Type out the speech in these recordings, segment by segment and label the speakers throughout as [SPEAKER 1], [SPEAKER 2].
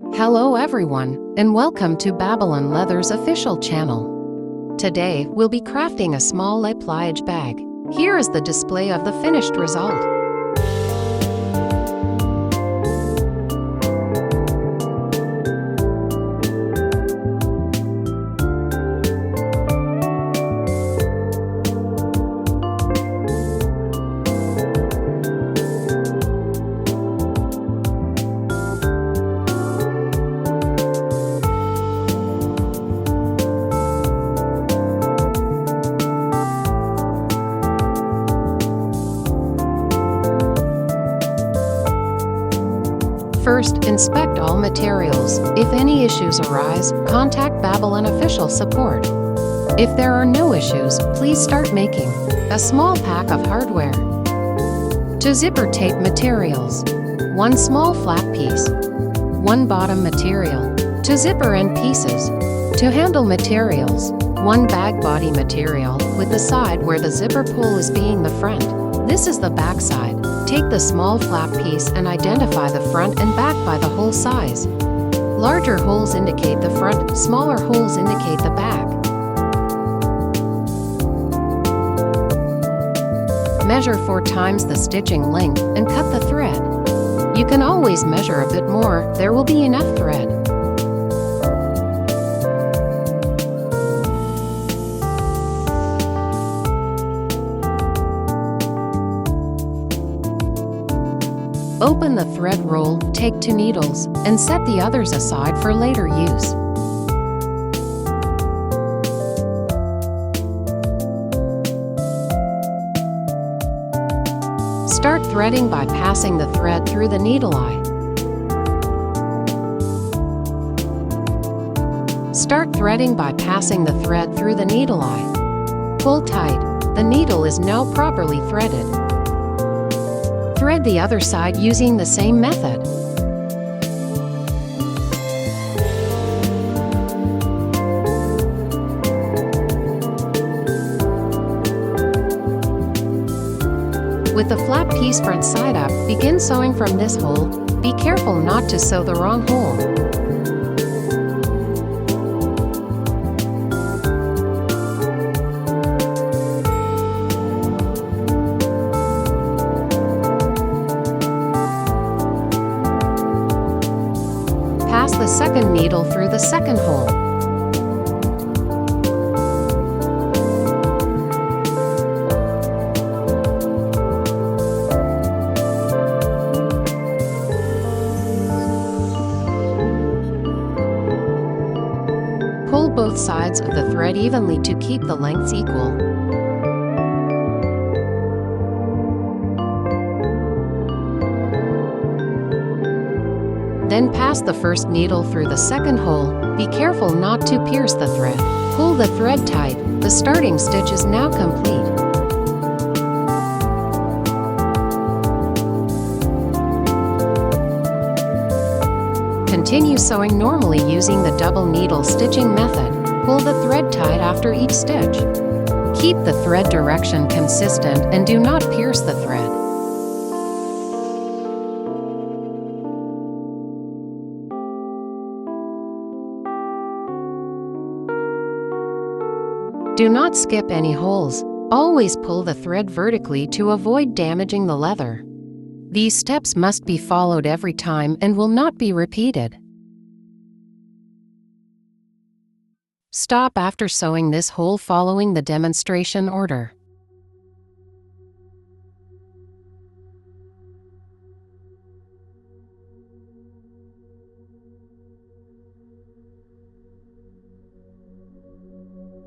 [SPEAKER 1] Hello everyone, and welcome to Babylon Leather's official channel. Today, we'll be crafting a small pliage bag. Here is the display of the finished result. First, inspect all materials. If any issues arise, contact Babylon Official Support. If there are no issues, please start making a small pack of hardware. To zipper tape materials: 1 small flat piece, 1 bottom material. To zipper end pieces. To handle materials: 1 bag body material with the side where the zipper pull is being the front. This is the back side. Take the small flat piece and identify the front and back by the hole size. Larger holes indicate the front, smaller holes indicate the back. Measure 4 times the stitching length and cut the thread. You can always measure a bit more, there will be enough thread. Open the thread roll, take 2 needles, and set the others aside for later use. Start threading by passing the thread through the needle eye. Start threading by passing the thread through the needle eye. Pull tight. The needle is now properly threaded. Thread the other side using the same method. With the flat piece front side up, begin sewing from this hole. Be careful not to sew the wrong hole. Pass the second needle through the second hole. Pull both sides of the thread evenly to keep the lengths equal. Then pass the first needle through the second hole. Be careful not to pierce the thread. Pull the thread tight. The starting stitch is now complete. Continue sewing normally using the double needle stitching method. Pull the thread tight after each stitch. Keep the thread direction consistent and do not pierce the thread. Do not skip any holes. Always pull the thread vertically to avoid damaging the leather. These steps must be followed every time and will not be repeated. Stop after sewing this hole following the demonstration order.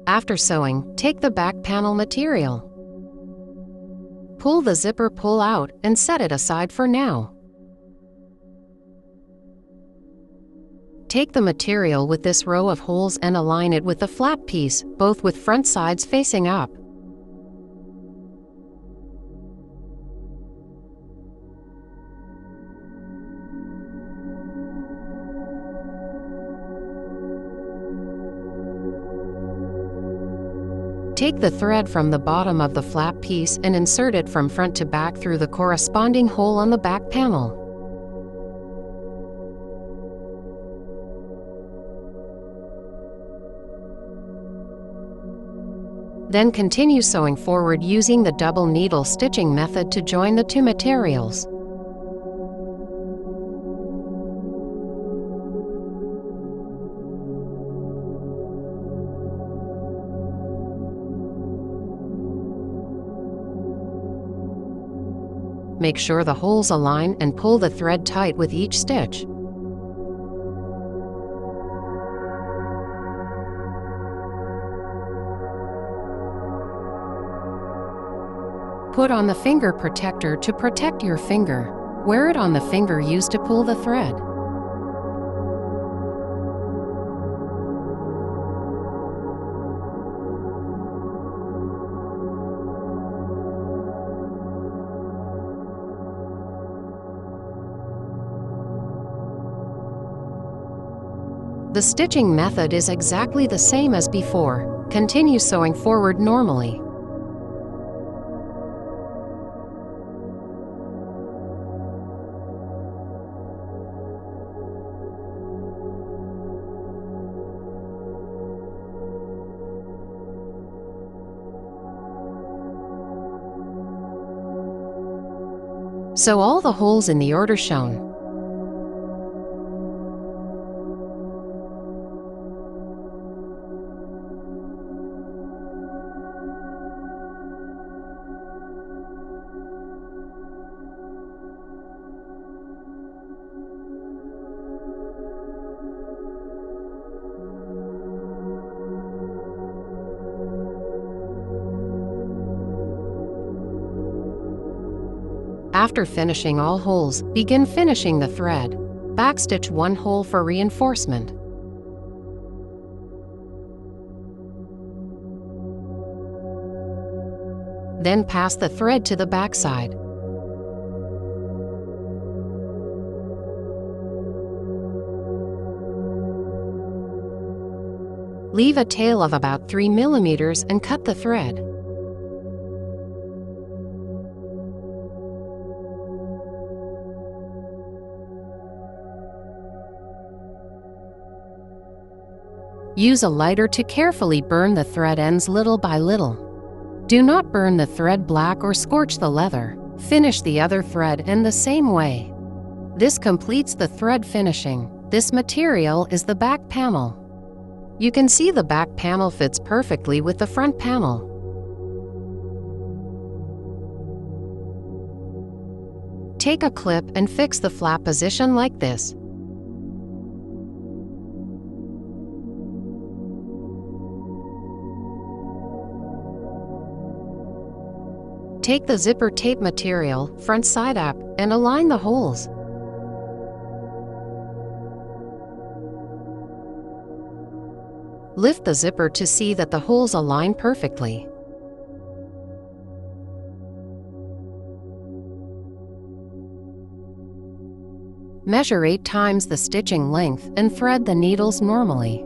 [SPEAKER 1] After sewing, take the back panel material. Pull the zipper pull out and set it aside for now. Take the material with this row of holes and align it with the flat piece, both with front sides facing up. Take the thread from the bottom of the flap piece and insert it from front to back through the corresponding hole on the back panel. Then continue sewing forward using the double needle stitching method to join the two materials. Make sure the holes align and pull the thread tight with each stitch. Put on the finger protector to protect your finger. Wear it on the finger used to pull the thread. The stitching method is exactly the same as before. Continue sewing forward normally. Sew all the holes in the order shown. After finishing all holes, begin finishing the thread. Backstitch one hole for reinforcement. Then pass the thread to the back side. Leave a tail of about 3 mm and cut the thread. Use a lighter to carefully burn the thread ends little by little. Do not burn the thread black or scorch the leather. Finish the other thread in the same way. This completes the thread finishing. This material is the back panel. You can see the back panel fits perfectly with the front panel. Take a clip and fix the flap position like this. Take the zipper tape material, front side up, and align the holes. Lift the zipper to see that the holes align perfectly. Measure 8 times the stitching length and thread the needles normally.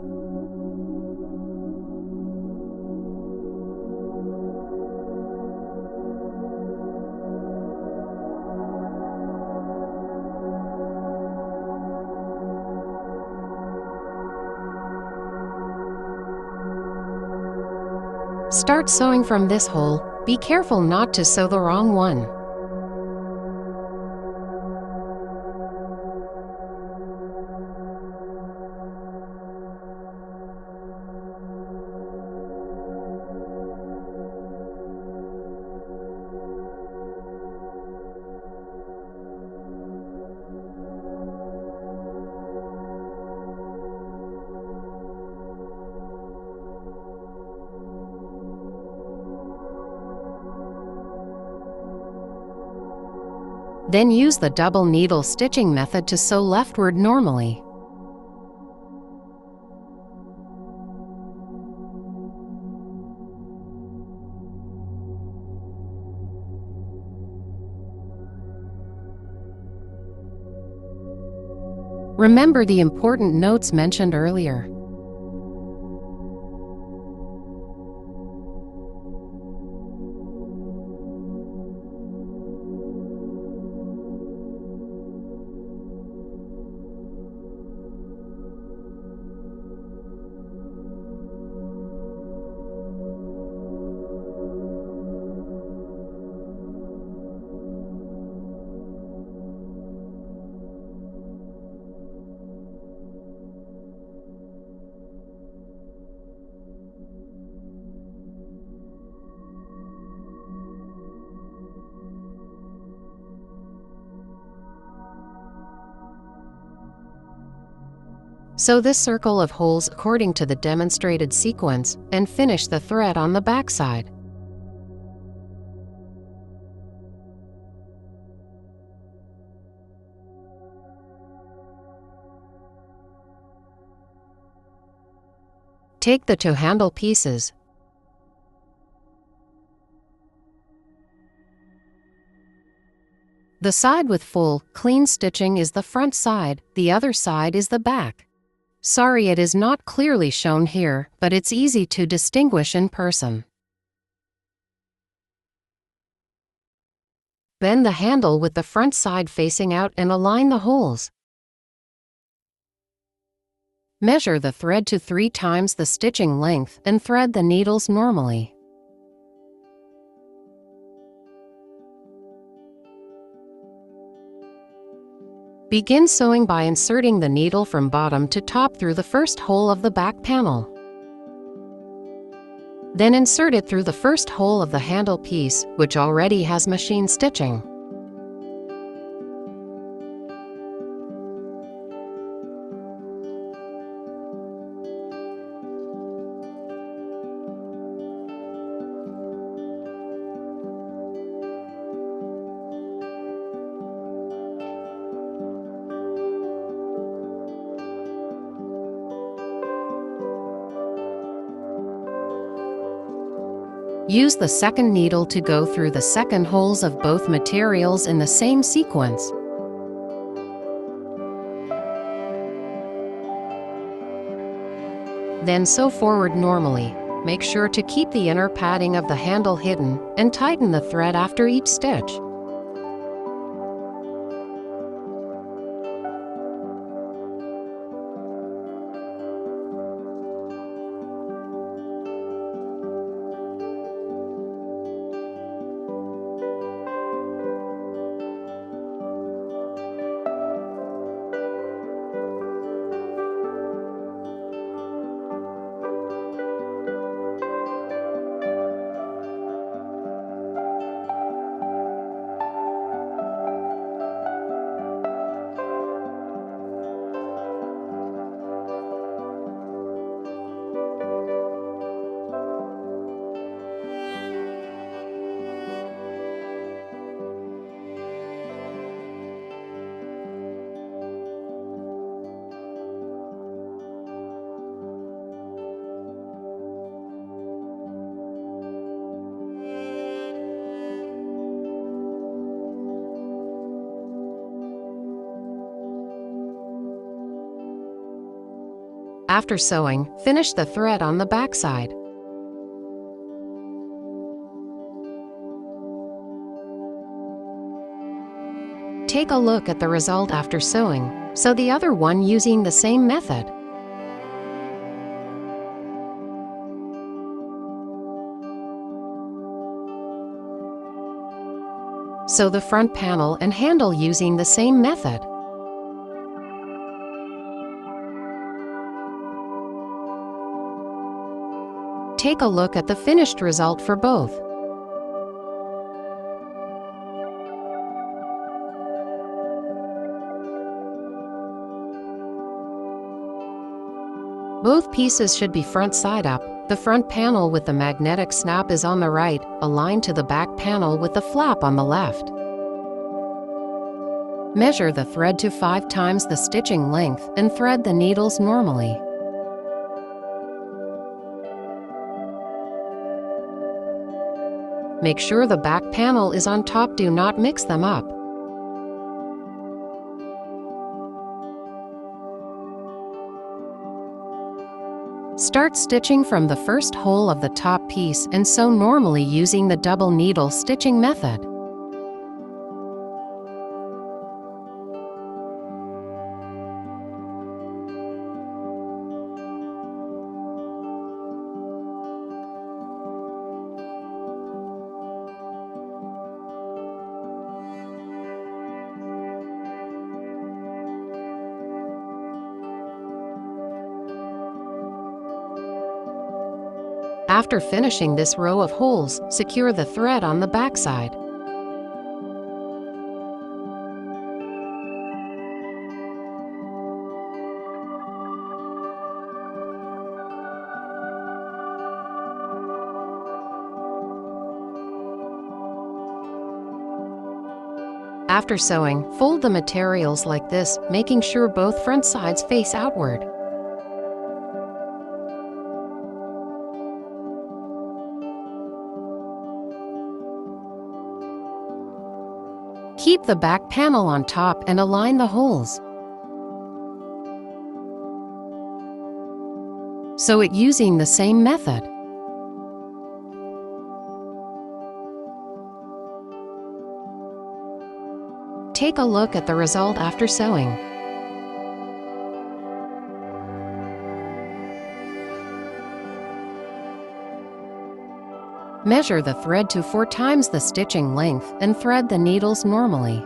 [SPEAKER 1] Start sewing from this hole. Be careful not to sew the wrong one. Then use the double needle stitching method to sew leftward normally. Remember the important notes mentioned earlier. Sew this circle of holes according to the demonstrated sequence and finish the thread on the back side. Take the toe handle pieces. The side with full, clean stitching is the front side, the other side is the back. Sorry it is not clearly shown here, but it's easy to distinguish in person. Bend the handle with the front side facing out and align the holes. Measure the thread to 3 times the stitching length and thread the needles normally. Begin sewing by inserting the needle from bottom to top through the first hole of the back panel. Then insert it through the first hole of the handle piece, which already has machine stitching. Use the second needle to go through the second holes of both materials in the same sequence. Then sew forward normally. Make sure to keep the inner padding of the handle hidden and tighten the thread after each stitch. After sewing, finish the thread on the back side. Take a look at the result after sewing. Sew the other one using the same method. Sew the front panel and handle using the same method. Take a look at the finished result for both. Both pieces should be front side up. The front panel with the magnetic snap is on the right, aligned to the back panel with the flap on the left. Measure the thread to 5 times the stitching length and thread the needles normally. Make sure the back panel is on top, do not mix them up. Start stitching from the first hole of the top piece and sew normally using the double needle stitching method. After finishing this row of holes, secure the thread on the back side. After sewing, fold the materials like this, making sure both front sides face outward. Keep the back panel on top and align the holes. Sew it using the same method. Take a look at the result after sewing. Measure the thread to 4 times the stitching length and thread the needles normally.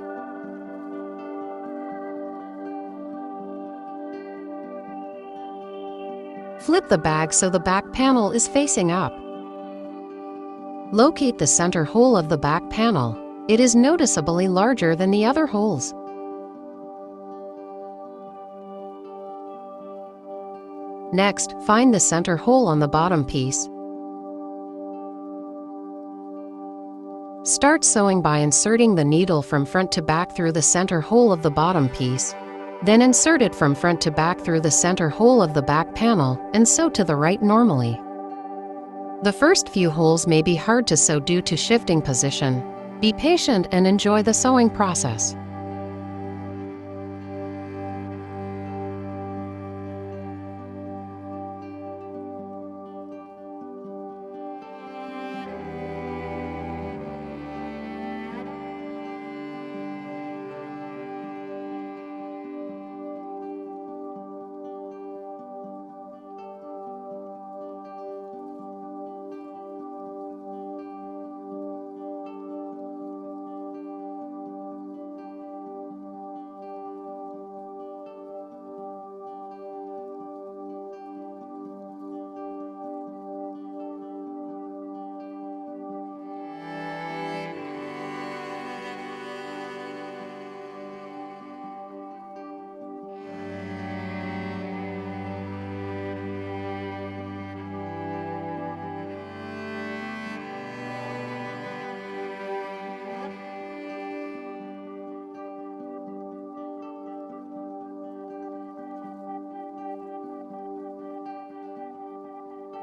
[SPEAKER 1] Flip the bag so the back panel is facing up. Locate the center hole of the back panel. It is noticeably larger than the other holes. Next, find the center hole on the bottom piece. Start sewing by inserting the needle from front to back through the center hole of the bottom piece. Then insert it from front to back through the center hole of the back panel and sew to the right normally. The first few holes may be hard to sew due to shifting position. Be patient and enjoy the sewing process.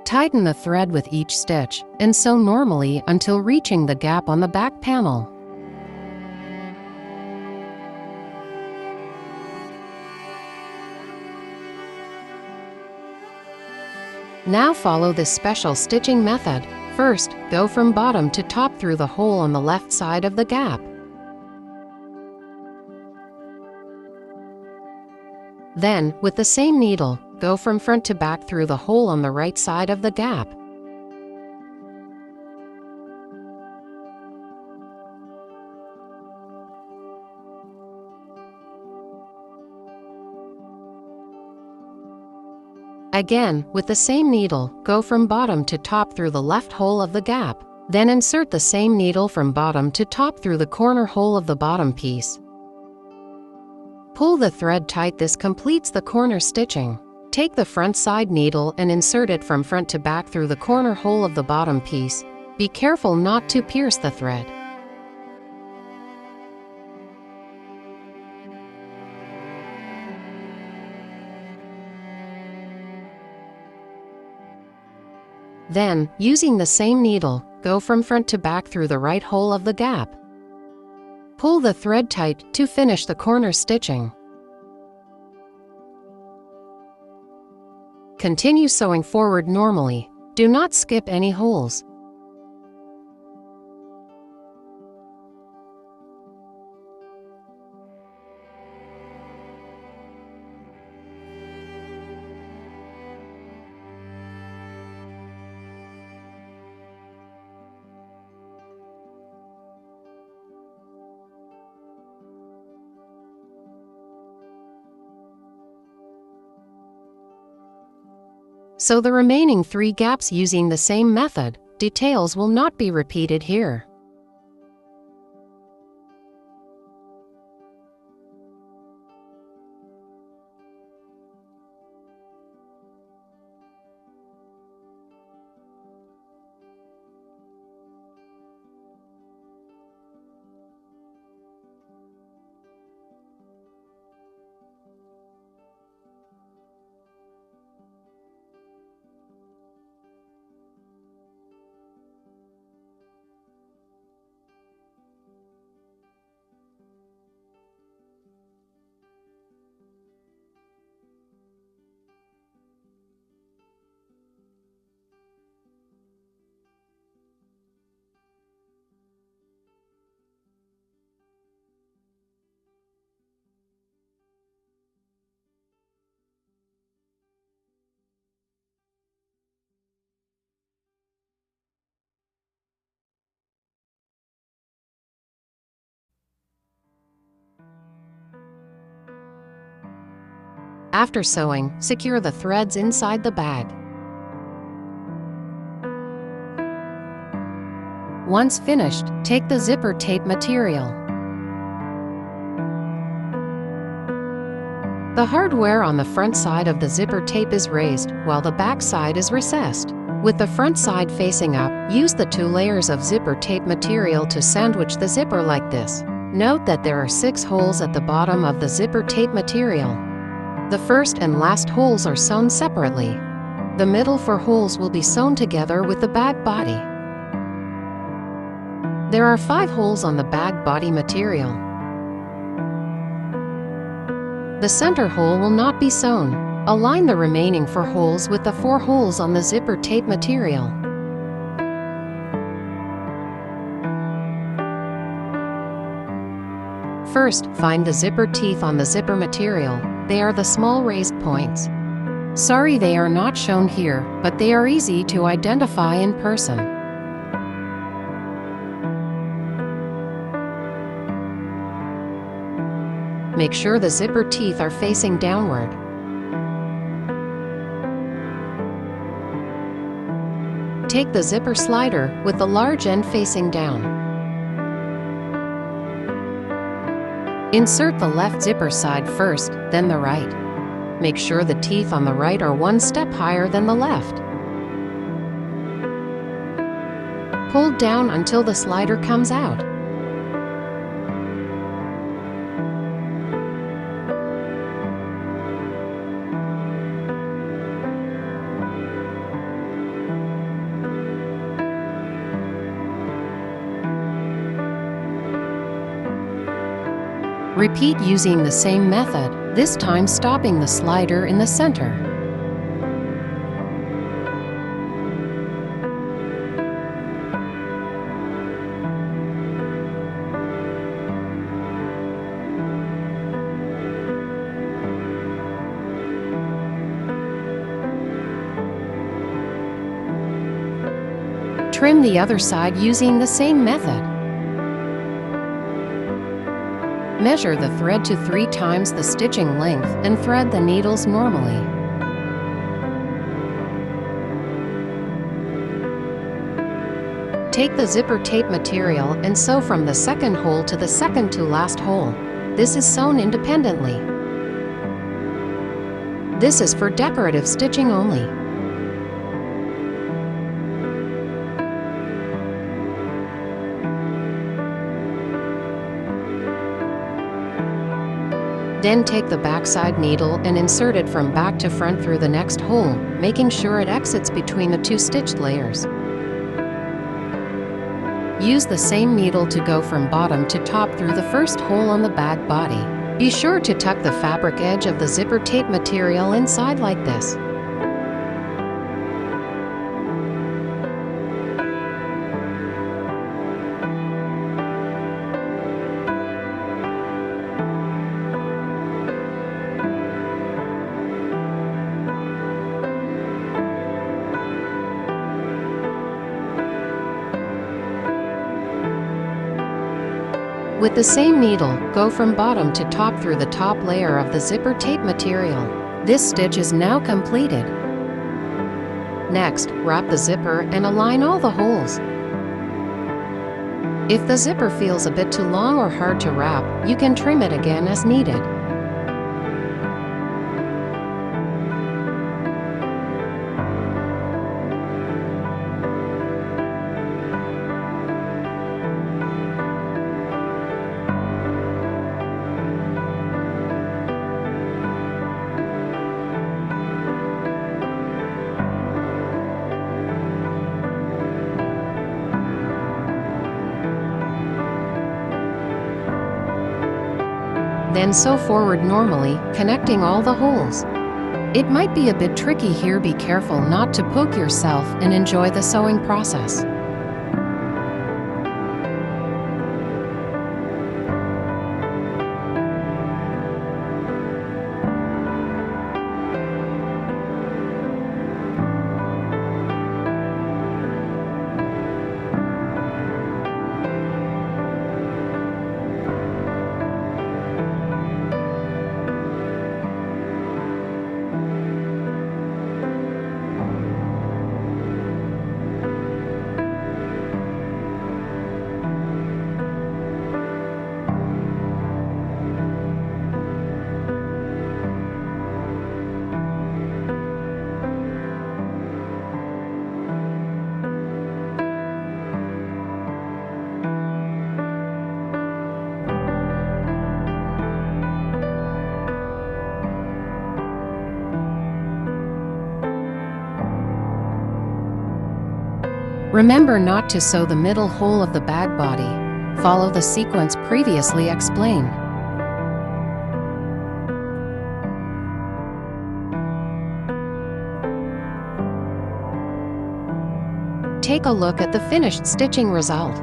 [SPEAKER 1] Tighten the thread with each stitch and sew normally until reaching the gap on the back panel. Now follow this special stitching method. First, go from bottom to top through the hole on the left side of the gap. Then, with the same needle, go from front to back through the hole on the right side of the gap. Again, with the same needle, go from bottom to top through the left hole of the gap. Then insert the same needle from bottom to top through the corner hole of the bottom piece. Pull the thread tight. This completes the corner stitching. Take the front side needle and insert it from front to back through the corner hole of the bottom piece. Be careful not to pierce the thread. Then, using the same needle, go from front to back through the right hole of the gap. Pull the thread tight to finish the corner stitching. Continue sewing forward normally. Do not skip any holes. Sew the remaining 3 gaps using the same method. Details will not be repeated here. After sewing, secure the threads inside the bag. Once finished, take the zipper tape material. The hardware on the front side of the zipper tape is raised, while the back side is recessed. With the front side facing up, use the 2 layers of zipper tape material to sandwich the zipper like this. Note that there are 6 holes at the bottom of the zipper tape material. The first and last holes are sewn separately. The middle 4 holes will be sewn together with the bag body. There are 5 holes on the bag body material. The center hole will not be sewn. Align the remaining 4 holes with the 4 holes on the zipper tape material. First, find the zipper teeth on the zipper material. They are the small raised points. Sorry they are not shown here, but they are easy to identify in person. Make sure the zipper teeth are facing downward. Take the zipper slider with the large end facing down. Insert the left zipper side first, then the right. Make sure the teeth on the right are 1 step higher than the left. Pull down until the slider comes out. Repeat using the same method, this time stopping the slider in the center. Trim the other side using the same method. Measure the thread to 3 times the stitching length and thread the needles normally. Take the zipper tape material and sew from the second hole to the second to last hole. This is sewn independently. This is for decorative stitching only. Then take the backside needle and insert it from back to front through the next hole, making sure it exits between the 2 stitched layers. Use the same needle to go from bottom to top through the first hole on the bag body. Be sure to tuck the fabric edge of the zipper tape material inside like this. With the same needle, go from bottom to top through the top layer of the zipper tape material. This stitch is now completed. Next, wrap the zipper and align all the holes. If the zipper feels a bit too long or hard to wrap, you can trim it again as needed. Then sew forward normally, connecting all the holes. It might be a bit tricky here. Be careful not to poke yourself and enjoy the sewing process. Remember not to sew the middle hole of the bag body. Follow the sequence previously explained. Take a look at the finished stitching result.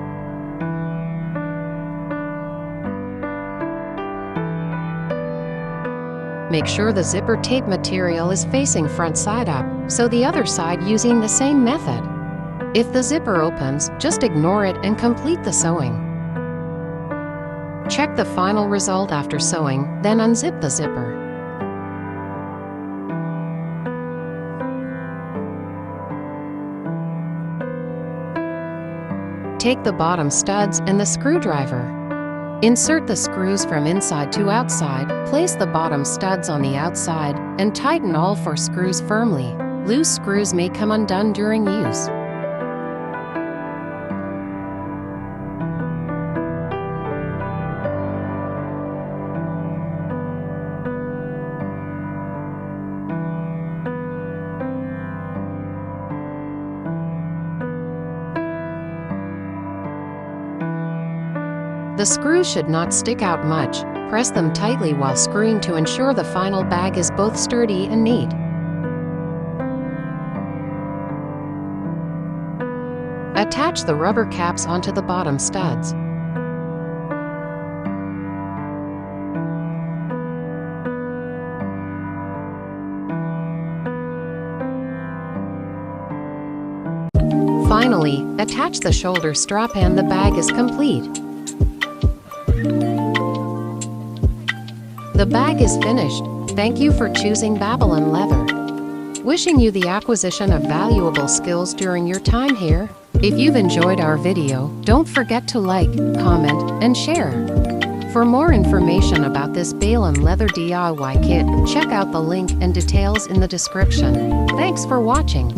[SPEAKER 1] Make sure the zipper tape material is facing front side up, sew the other side using the same method. If the zipper opens, just ignore it and complete the sewing. Check the final result after sewing, then unzip the zipper. Take the bottom studs and the screwdriver. Insert the screws from inside to outside, place the bottom studs on the outside, and tighten all 4 screws firmly. Loose screws may come undone during use. The screws should not stick out much. Press them tightly while screwing to ensure the final bag is both sturdy and neat. Attach the rubber caps onto the bottom studs. Finally, attach the shoulder strap and the bag is complete. The bag is finished. Thank you for choosing Babylon Leather. Wishing you the acquisition of valuable skills during your time here. If you've enjoyed our video, don't forget to like, comment, and share. For more information about this Babylon Leather DIY kit, check out the link and details in the description. Thanks for watching.